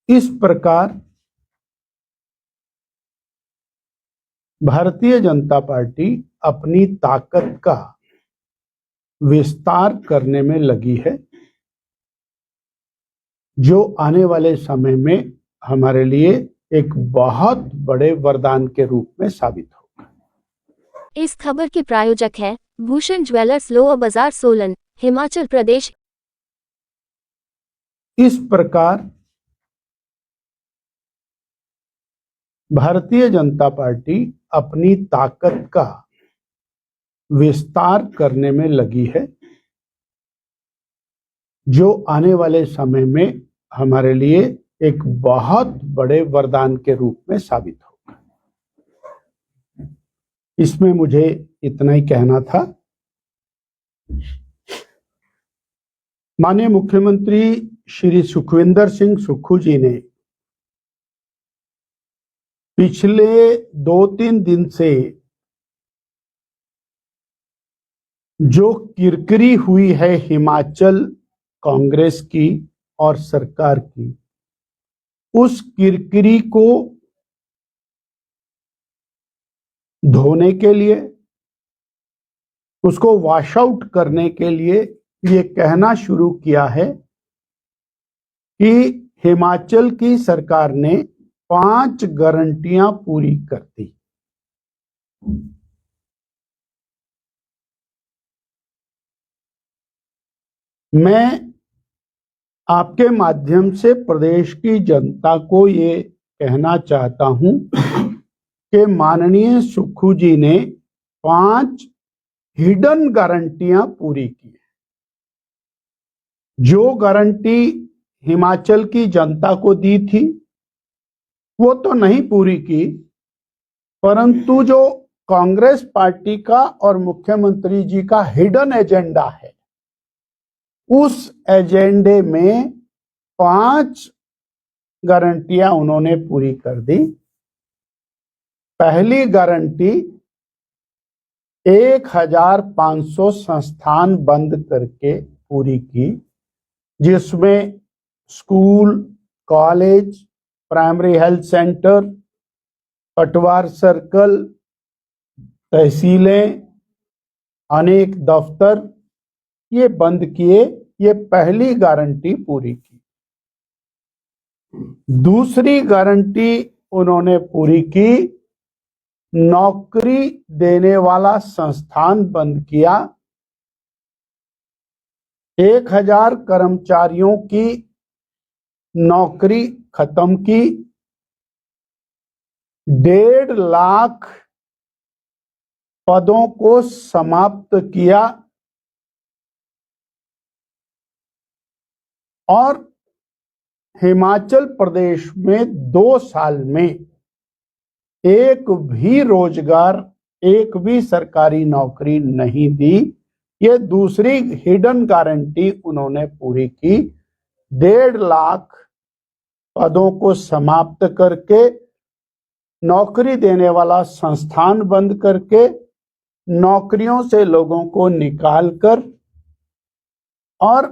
इस प्रकार भारतीय जनता पार्टी अपनी ताकत का विस्तार करने में लगी है, जो आने वाले समय में हमारे लिए एक बहुत बड़े वरदान के रूप में साबित होगा। इस खबर के प्रायोजक हैं भूषण ज्वेलर्स, लोअर बाजार, सोलन, हिमाचल प्रदेश। इस प्रकार भारतीय जनता पार्टी अपनी ताकत का विस्तार करने में लगी है, जो आने वाले समय में हमारे लिए एक बहुत बड़े वरदान के रूप में साबित होगा। इसमें मुझे इतना ही कहना था। माननीय मुख्यमंत्री श्री सुखविंदर सिंह सुक्खू जी ने पिछले 2-3 दिन से जो किरकिरी हुई है हिमाचल कांग्रेस की और सरकार की, उस किरकिरी को धोने के लिए, उसको वॉश आउट करने के लिए ये कहना शुरू किया है कि हिमाचल की सरकार ने 5 गारंटियां पूरी कर दी। मैं आपके माध्यम से प्रदेश की जनता को ये कहना चाहता हूं कि माननीय सुक्खू जी ने 5 हिडन गारंटियां पूरी की। जो गारंटी हिमाचल की जनता को दी थी वो तो नहीं पूरी की, परंतु जो कांग्रेस पार्टी का और मुख्यमंत्री जी का हिडन एजेंडा है, उस एजेंडे में 5 गारंटियां उन्होंने पूरी कर दी। पहली गारंटी 1500 संस्थान बंद करके पूरी की, जिसमें school, college, primary health centre, पटवार सर्कल, तहसीलें, अनेक दफ्तर ये बंद किए। ये पहली गारंटी पूरी की। दूसरी गारंटी उन्होंने पूरी की, नौकरी देने वाला संस्थान बंद किया। 1000 कर्मचारियों की नौकरी खत्म की। 1.5 लाख पदों को समाप्त किया और हिमाचल प्रदेश में 2 साल में एक भी रोजगार, एक भी सरकारी नौकरी नहीं दी। ये दूसरी हिडन गारंटी उन्होंने पूरी की। 1.5 लाख पदों को समाप्त करके, नौकरी देने वाला संस्थान बंद करके, नौकरियों से लोगों को निकालकर, और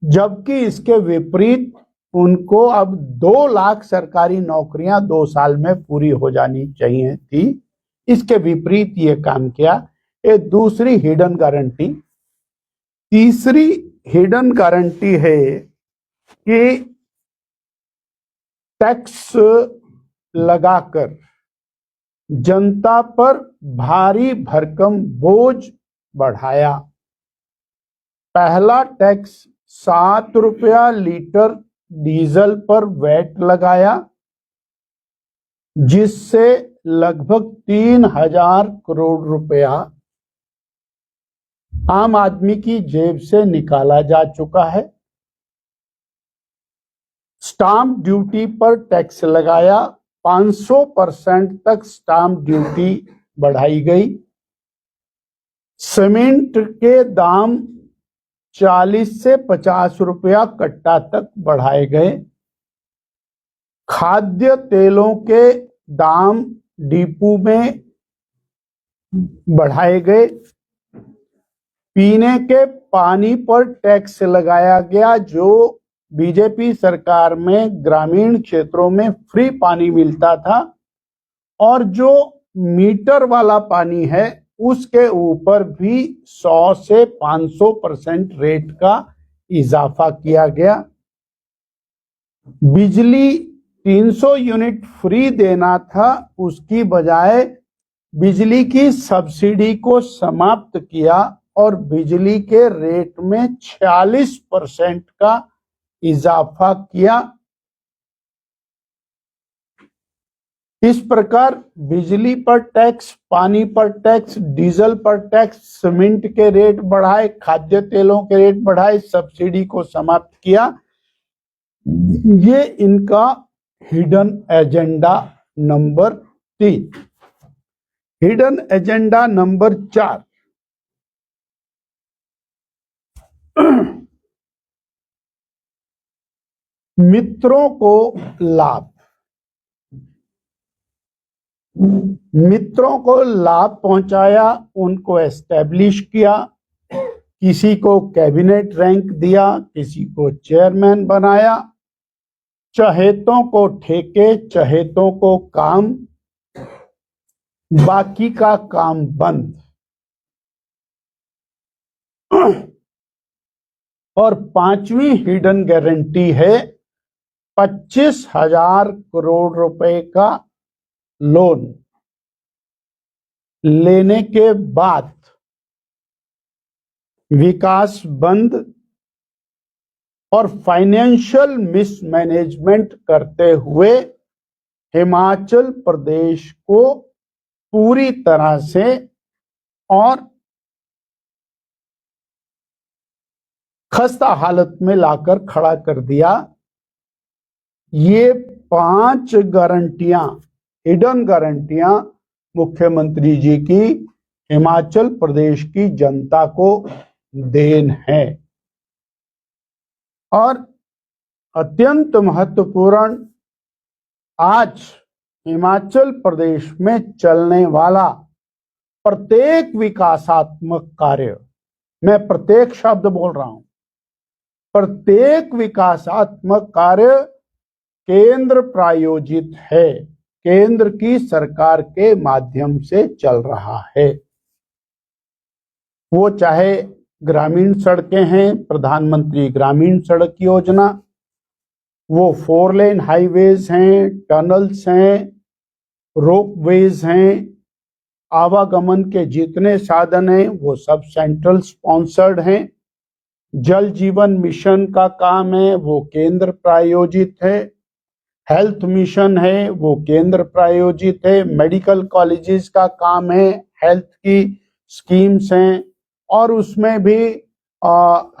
जबकि इसके विपरीत उनको अब 2 लाख सरकारी नौकरियां 2 साल में पूरी हो जानी चाहिए थी, इसके विपरीत ये काम किया। ये दूसरी हिडन गारंटी। तीसरी हिडन गारंटी है कि टैक्स लगाकर जनता पर भारी भरकम बोझ बढ़ाया। पहला टैक्स 7 रुपया लीटर डीजल पर वैट लगाया, जिससे लगभग 3000 करोड़ रुपया आम आदमी की जेब से निकाला जा चुका है। स्टाम्प ड्यूटी पर टैक्स लगाया, 500% तक स्टाम्प ड्यूटी बढ़ाई गई। सीमेंट के दाम 40 से 50 रुपया कट्टा तक बढ़ाए गए। खाद्य तेलों के दाम डिपो में बढ़ाए गए। पीने के पानी पर टैक्स लगाया गया, जो बीजेपी सरकार में ग्रामीण क्षेत्रों में फ्री पानी मिलता था और जो मीटर वाला पानी है उसके ऊपर भी 100 से 500% रेट का इजाफा किया गया। बिजली 300 यूनिट फ्री देना था, उसकी बजाय बिजली की सब्सिडी को समाप्त किया और बिजली के रेट में 46% का इजाफा किया। इस प्रकार बिजली पर टैक्स, पानी पर टैक्स, डीजल पर टैक्स, सीमेंट के रेट बढ़ाए, खाद्य तेलों के रेट बढ़ाए, सब्सिडी को समाप्त किया। ये इनका hidden agenda number 3। Hidden agenda number 4, मित्रों को लाभ। मित्रों को लाभ पहुंचाया, उनको एस्टेब्लिश किया, किसी को कैबिनेट रैंक दिया, किसी को चेयरमैन बनाया, चहेतों को ठेके, चहेतों को काम, बाकी का काम बंद। और 5वीं हिडन गारंटी है 25,000 करोड़ रुपए का लोन लेने के बाद विकास बंद और फाइनेंशियल मिसमैनेजमेंट करते हुए हिमाचल प्रदेश को पूरी तरह से और खस्ता हालत में लाकर खड़ा कर दिया। ये 5 गारंटियां, हिडन गारंटियां मुख्यमंत्री जी की हिमाचल प्रदेश की जनता को देन है। और अत्यंत महत्वपूर्ण, आज हिमाचल प्रदेश में चलने वाला प्रत्येक विकासात्मक कार्य, मैं प्रत्येक शब्द बोल रहा हूं, प्रत्येक विकासात्मक कार्य केंद्र प्रायोजित है, केंद्र की सरकार के माध्यम से चल रहा है। वो चाहे ग्रामीण सड़कें हैं, प्रधानमंत्री ग्रामीण सड़क योजना, वो 4 लेन हाईवेज हैं, टनल्स हैं, रोपवेज हैं, आवागमन के जितने साधन हैं वो सब सेंट्रल स्पॉन्सर्ड हैं। जल जीवन मिशन का काम है, वो केंद्र प्रायोजित है। हेल्थ मिशन है, वो केंद्र प्रायोजित है। मेडिकल कॉलेजेस का काम है, हेल्थ की स्कीम्स हैं, और उसमें भी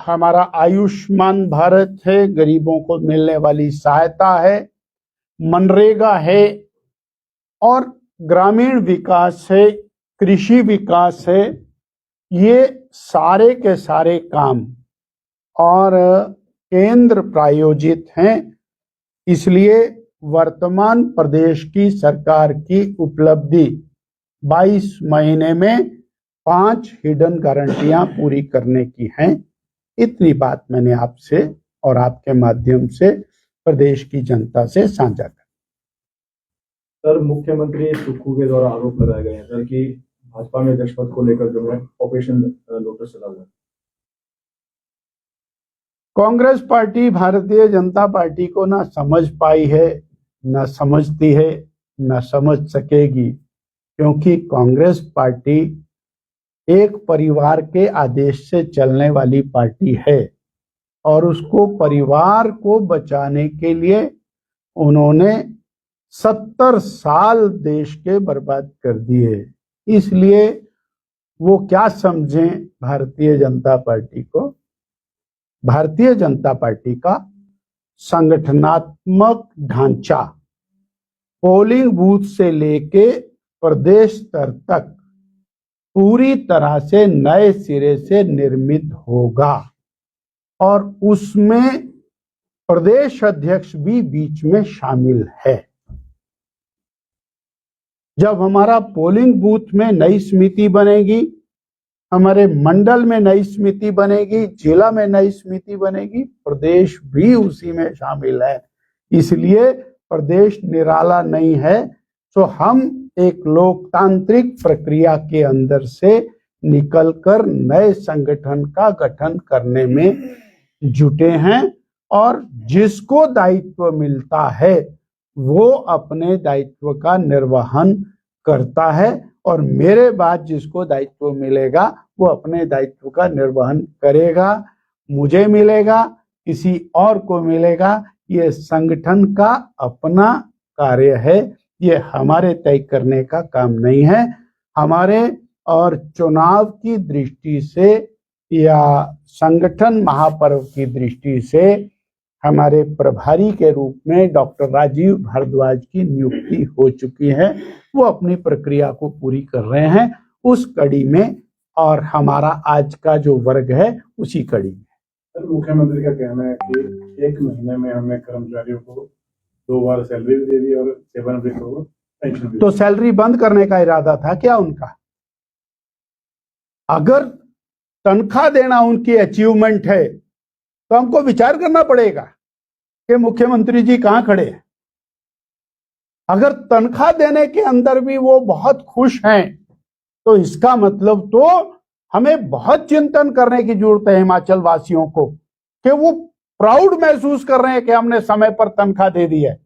हमारा आयुष्मान भारत है, गरीबों को मिलने वाली सहायता है, मनरेगा है, और ग्रामीण विकास है, कृषि विकास है। ये सारे के सारे काम और केंद्र प्रायोजित हैं। इसलिए वर्तमान प्रदेश की सरकार की उपलब्धि 22 महीने में 5 हिडन गारंटियां पूरी करने की हैं। इतनी बात मैंने आपसे और आपके माध्यम से प्रदेश की जनता से साझा कर। सर, मुख्यमंत्री सुक्खू के द्वारा आरोप लगाए गए हैं सर कि भाजपा में अध्यक्ष पद को लेकर जो है ऑपरेशन लोटस चला हुआ है। कांग्रेस पार्टी भारतीय जनता पार्टी को ना समझ पाई है, ना समझती है, ना समझ सकेगी, क्योंकि कांग्रेस पार्टी एक परिवार के आदेश से चलने वाली पार्टी है और उसको परिवार को बचाने के लिए उन्होंने 70 साल देश के बर्बाद कर दिए। इसलिए वो क्या समझें भारतीय जनता पार्टी को। भारतीय जनता पार्टी का संगठनात्मक ढांचा पोलिंग बूथ से लेके प्रदेश स्तर तक पूरी तरह से नए सिरे से निर्मित होगा और उसमें प्रदेश अध्यक्ष भी बीच में शामिल है। जब हमारा पोलिंग बूथ में नई समिति बनेगी हमारे मंडल में नई समिति बनेगी, जिला में नई समिति बनेगी, प्रदेश भी उसी में शामिल है। इसलिए प्रदेश निराला नहीं है। तो हम एक लोकतांत्रिक प्रक्रिया के अंदर से निकलकर नए संगठन का गठन करने में जुटे हैं और जिसको दायित्व मिलता है वो अपने दायित्व का निर्वहन करता है और मेरे बाद जिसको दायित्व मिलेगा वो अपने दायित्व का निर्वहन करेगा। मुझे मिलेगा, किसी और को मिलेगा, ये संगठन का अपना कार्य है, ये हमारे तय करने का काम नहीं है। हमारे और चुनाव की दृष्टि से या संगठन महापर्व की दृष्टि से हमारे प्रभारी के रूप में डॉक्टर राजीव भारद्वाज की नियुक्ति हो चुकी है। वो अपनी प्रक्रिया को पूरी कर रहे हैं उस कड़ी में और हमारा आज का जो वर्ग है उसी कड़ी में। सर, मुख्यमंत्री का कहना है कि 1 महीने में हमने कर्मचारियों को 2 बार सैलरी भी दे दी और सेवानिवृत्त को पेंशन भी। तो सैलरी बंद करने का इरादा था क्या उनका? अगर तनख्वाह देना उनकी अचीवमेंट है तो हमको विचार करना पड़ेगा कि मुख्यमंत्री जी कहां खड़े हैं। अगर तनख्वाह देने के अंदर भी वो बहुत खुश हैं तो इसका मतलब तो हमें बहुत चिंतन करने की जरूरत है हिमाचल वासियों को कि वो प्राउड महसूस कर रहे हैं कि हमने समय पर तनख्वाह दे दी है।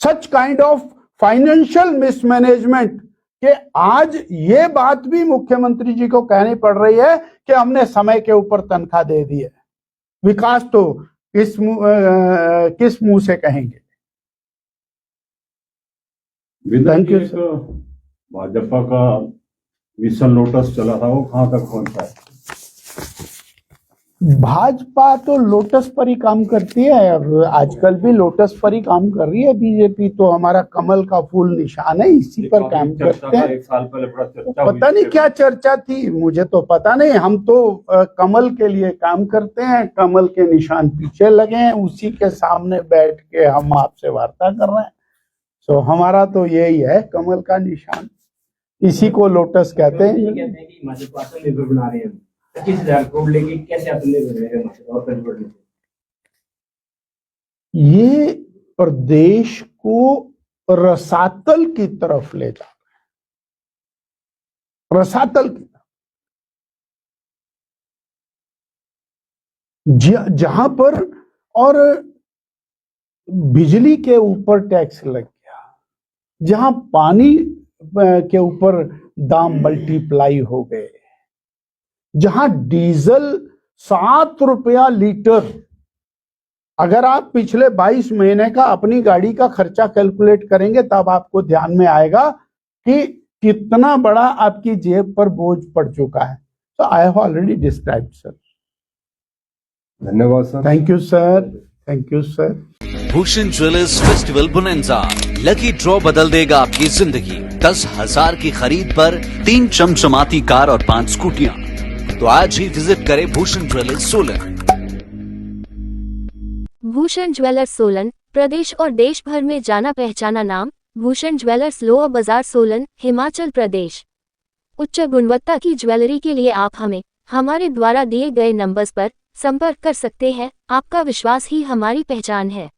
Such kind of financial mismanagement कि आज ये बात भी मुख्यमंत्री जी को कहनी पड़ रही है कि हमने समय के ऊपर तनख्वाह दे दी है। विकास तो किस मुंह से कहेंगे। Thank you sir. भाजपा का मिशन लोटस चला था, वो कहां तक पहुंचा है? भाजपा तो लोटस पर ही काम करती है और आजकल भी लोटस पर ही काम कर रही है। बीजेपी तो हमारा कमल का फूल निशान है, इसी पर काम करते हैं। 1 साल पहले बड़ा चर्चा पता नहीं क्या चर्चा थी, मुझे तो पता नहीं। हम तो कमल के लिए काम करते हैं, कमल के निशान पीछे लगे हैं, उसी के सामने बैठ के हम आपसे वार्ता कर रहे हैं। तो हमारा तो यही है कमल का निशान, इसी को लोटस कहते हैं। कहते हैं कि भाजपा आत्मनिर्भर बना रहे हैं, 25,000 करोड़ लेके कैसे आत्मनिर्भर रहेगा? ये प्रदेश को रसातल की तरफ ले जा रहा है, रसातल की तरफ, जहां पर और बिजली के ऊपर टैक्स लग गया, जहां पानी के ऊपर दाम मल्टीप्लाई हो गए, जहां डीजल 7 रुपया लीटर। अगर आप पिछले 22 महीने का अपनी गाड़ी का खर्चा कैलकुलेट करेंगे तब आपको ध्यान में आएगा कि कितना बड़ा आपकी जेब पर बोझ पड़ चुका है। तो I have already described sir. धन्यवाद सर। Thank you sir, thank you sir. Bhushan jewellers festival bonanza, lucky draw बदल देगा आपकी जिंदगी। 10,000 की खरीद पर 3 चमचमाती कार और 5 स्कूटियां। तो आज ही विजिट करें भूषण ज्वेलर्स सोलन। भूषण ज्वेलर्स सोलन, प्रदेश और देश भर में जाना पहचाना नाम। भूषण ज्वेलर्स लोअर बाजार सोलन, हिमाचल प्रदेश। उच्च गुणवत्ता की ज्वेलरी के लिए आप हमें हमारे द्वारा दिए गए नंबर्स पर संपर्क कर सकते हैं। आपका विश्वास ही हमारी पहचान है।